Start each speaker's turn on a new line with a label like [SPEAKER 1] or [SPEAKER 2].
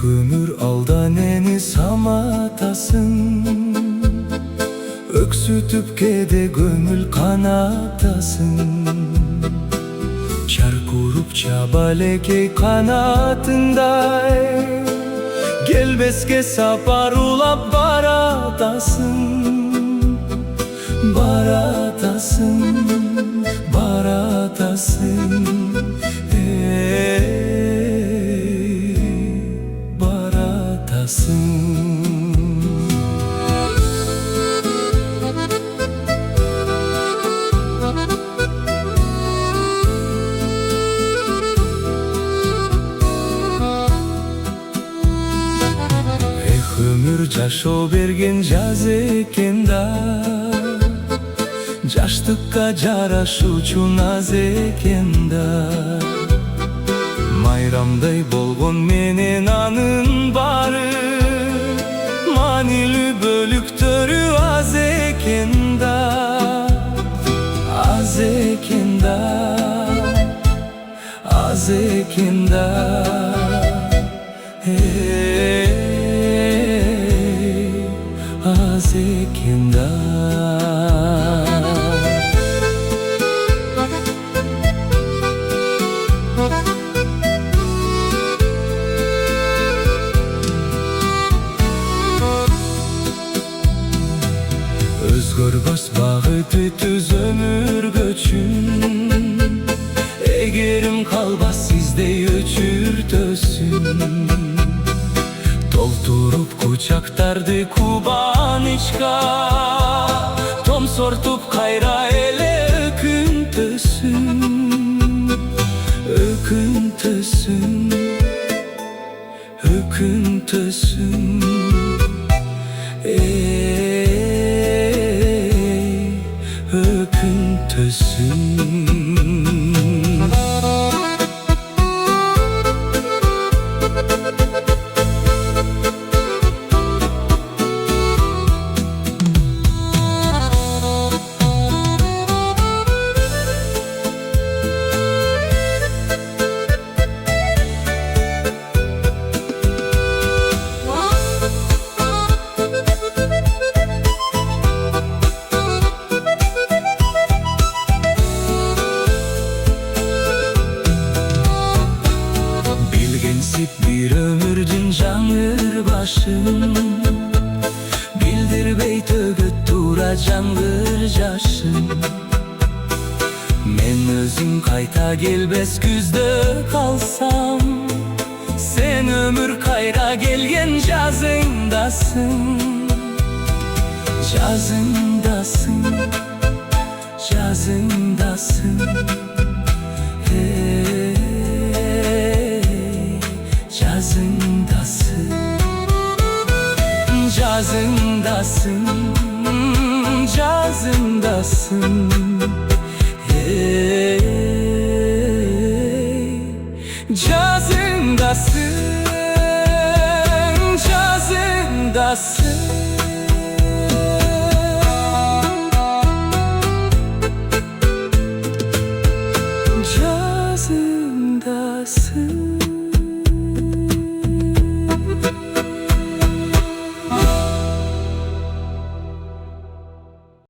[SPEAKER 1] Ömür aldan eni samatasın, öksütüp kede gönül kanatasın. Çar kurup çabalekey kanatınday, gelbesке sapar ulap baratasın. Baratasın, baratasın. Ömür жашоо берген жаз экен да, жаштыкка жарашуучу наз экен да. Майрамдай болгон менен анын бары, маанилүү бөлүктөрү аз экен да, аз экен да, аз экен да. Az ekin da. Özgөрбөс багыт түз өмүр көчүн, эгерим калбас сиздей өчүртөсүн. Толтуруп кучактарды кубанычка, томсортуп кайра эле өкүнтөсүн, өкүнтөсүн, өкүнтөсүн. Öküntüsün. Bir ömürdün жаңыр башын, билдирбей төгөт тура жаңыр жашын. Мен өзүң кайта келбес күздө калсам, сен өмүр кайра келген жазыңдасың, жазыңдасың, жазыңдасың. Жазыңдасың, жазыңдасың, жазыңдасың. Жазыңдасың, жазыңдасың.